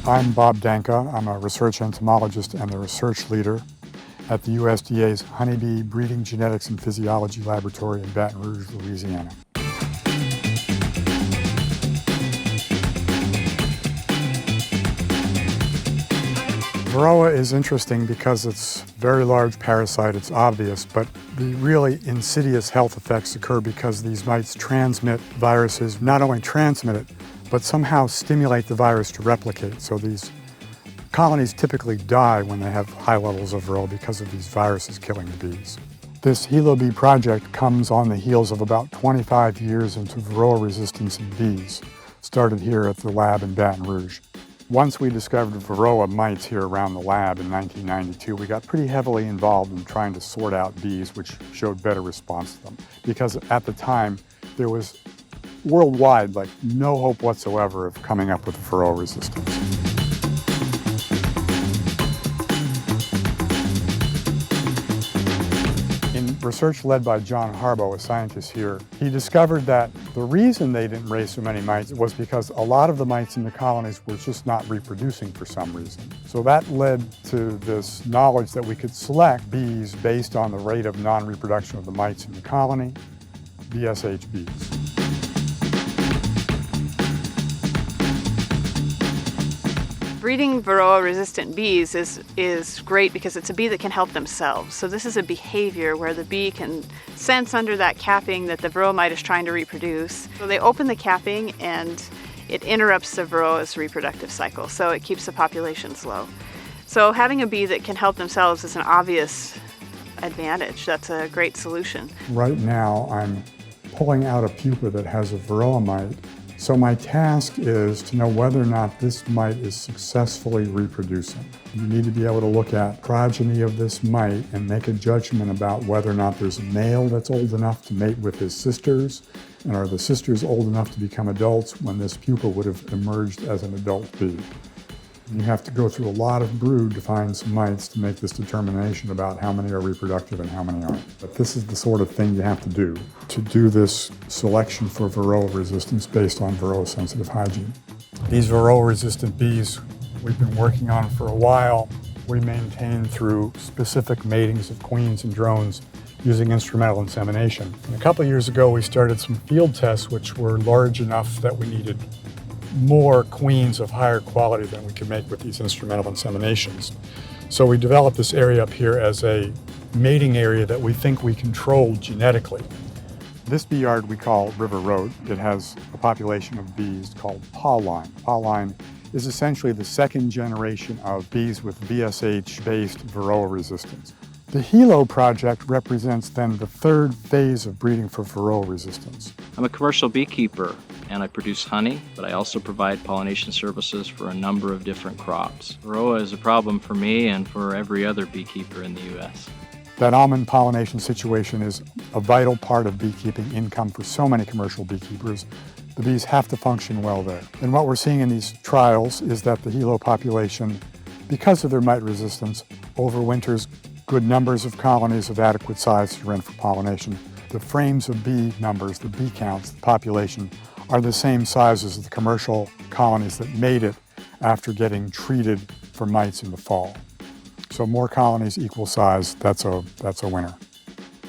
I'm Bob Danka. I'm a research entomologist and the research leader at the USDA's Honeybee Breeding Genetics and Physiology Laboratory in Baton Rouge, Louisiana. Varroa is interesting because it's a very large parasite, it's obvious, but the really insidious health effects occur because these mites transmit viruses, not only transmit it, but somehow stimulate the virus to replicate. So these colonies typically die when they have high levels of Varroa because of these viruses killing the bees. This Hilo project comes on the heels of about 25 years into Varroa resistance in bees, started here at the lab in Baton Rouge. Once we discovered Varroa mites here around the lab in 1992, we got pretty heavily involved in trying to sort out bees which showed better response to them. Because at the time, there was worldwide no hope whatsoever of coming up with Varroa resistance. In research led by John Harbaugh, a scientist here, he discovered that the reason they didn't raise so many mites was because a lot of the mites in the colonies were just not reproducing for some reason. So that led to this knowledge that we could select bees based on the rate of non-reproduction of the mites in the colony, VSH bees. Breeding Varroa-resistant bees is great because it's a bee that can help themselves. So this is a behavior where the bee can sense under that capping that the Varroa mite is trying to reproduce. So they open the capping and it interrupts the Varroa's reproductive cycle, so it keeps the populations low. So having a bee that can help themselves is an obvious advantage. That's a great solution. Right now I'm pulling out a pupa that has a Varroa mite. So my task is to know whether or not this mite is successfully reproducing. You need to be able to look at progeny of this mite and make a judgment about whether or not there's a male that's old enough to mate with his sisters, and are the sisters old enough to become adults when this pupa would have emerged as an adult bee. You have to go through a lot of brood to find some mites to make this determination about how many are reproductive and how many aren't. But this is the sort of thing you have to do this selection for Varroa resistance based on Varroa-sensitive hygiene. These Varroa-resistant bees we've been working on for a while. We maintain through specific matings of queens and drones using instrumental insemination. And a couple of years ago, we started some field tests which were large enough that we needed more queens of higher quality than we could make with these instrumental inseminations. So we developed this area up here as a mating area that we think we controlled genetically. This bee yard we call River Road. It has a population of bees called pauline. Pauline is essentially the second generation of bees with VSH-based Varroa resistance. The Hilo Project represents then the third phase of breeding for Varroa resistance. I'm a commercial beekeeper and I produce honey, but I also provide pollination services for a number of different crops. Varroa is a problem for me and for every other beekeeper in the U.S. That almond pollination situation is a vital part of beekeeping income for so many commercial beekeepers. The bees have to function well there. And what we're seeing in these trials is that the Hilo population, because of their mite resistance, overwinters good numbers of colonies of adequate size to rent for pollination. The frames of bee numbers, the bee counts, the population, are the same size as the commercial colonies that made it after getting treated for mites in the fall. So more colonies, equal size, that's a winner.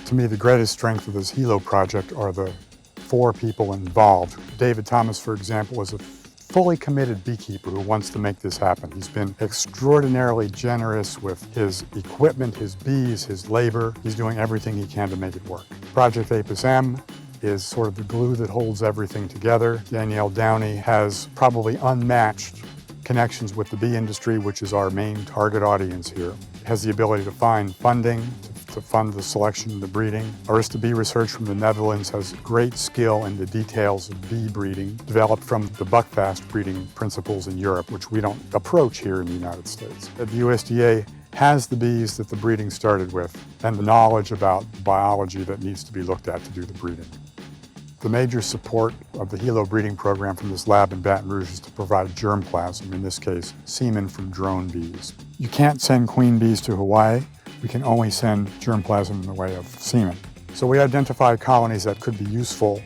To me, the greatest strength of this Hilo project are the 4 people involved. David Thomas, for example, is a fully committed beekeeper who wants to make this happen. He's been extraordinarily generous with his equipment, his bees, his labor. He's doing everything he can to make it work. Project Apism is sort of the glue that holds everything together. Danielle Downey has probably unmatched connections with the bee industry, which is our main target audience here. Has the ability to find funding, to fund the selection and the breeding. Arista Bee Research from the Netherlands has great skill in the details of bee breeding, developed from the buckfast breeding principles in Europe, which we don't approach here in the United States. The USDA has the bees that the breeding started with, and the knowledge about biology that needs to be looked at to do the breeding. The major support of the Hilo breeding program from this lab in Baton Rouge is to provide germplasm, in this case, semen from drone bees. You can't send queen bees to Hawaii. We can only send germplasm in the way of semen. So we identified colonies that could be useful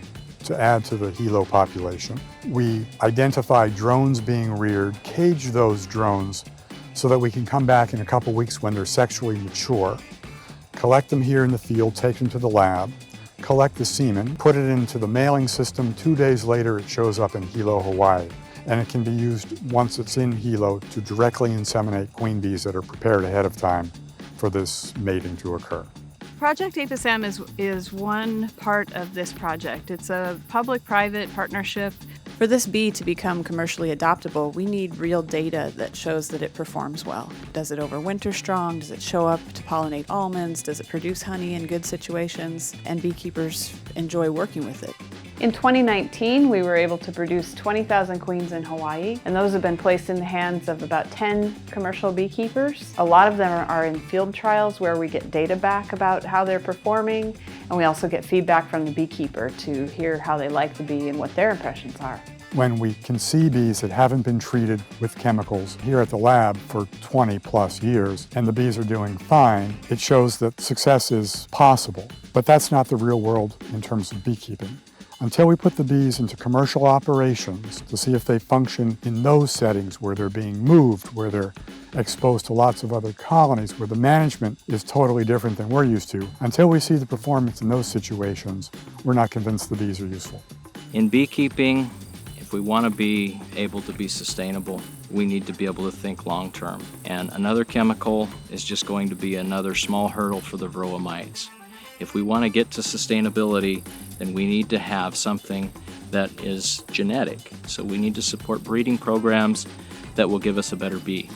to add to the Hilo population. We identify drones being reared, cage those drones so that we can come back in a couple weeks when they're sexually mature, collect them here in the field, take them to the lab, collect the semen, put it into the mailing system. 2 days later, it shows up in Hilo, Hawaii. And it can be used once it's in Hilo to directly inseminate queen bees that are prepared ahead of time for this mating to occur. Project Apism is one part of this project. It's a public-private partnership. For this bee to become commercially adoptable, we need real data that shows that it performs well. Does it overwinter strong? Does it show up to pollinate almonds? Does it produce honey in good situations? And beekeepers enjoy working with it. In 2019, we were able to produce 20,000 queens in Hawaii, and those have been placed in the hands of about 10 commercial beekeepers. A lot of them are in field trials where we get data back about how they're performing, and we also get feedback from the beekeeper to hear how they like the bee and what their impressions are. When we can see bees that haven't been treated with chemicals here at the lab for 20+ years, and the bees are doing fine, it shows that success is possible. But that's not the real world in terms of beekeeping. Until we put the bees into commercial operations to see if they function in those settings where they're being moved, where they're exposed to lots of other colonies, where the management is totally different than we're used to, until we see the performance in those situations, we're not convinced the bees are useful. In beekeeping, if we want to be able to be sustainable, we need to be able to think long term. And another chemical is just going to be another small hurdle for the Varroa mites. If we want to get to sustainability, then we need to have something that is genetic. So we need to support breeding programs that will give us a better bee.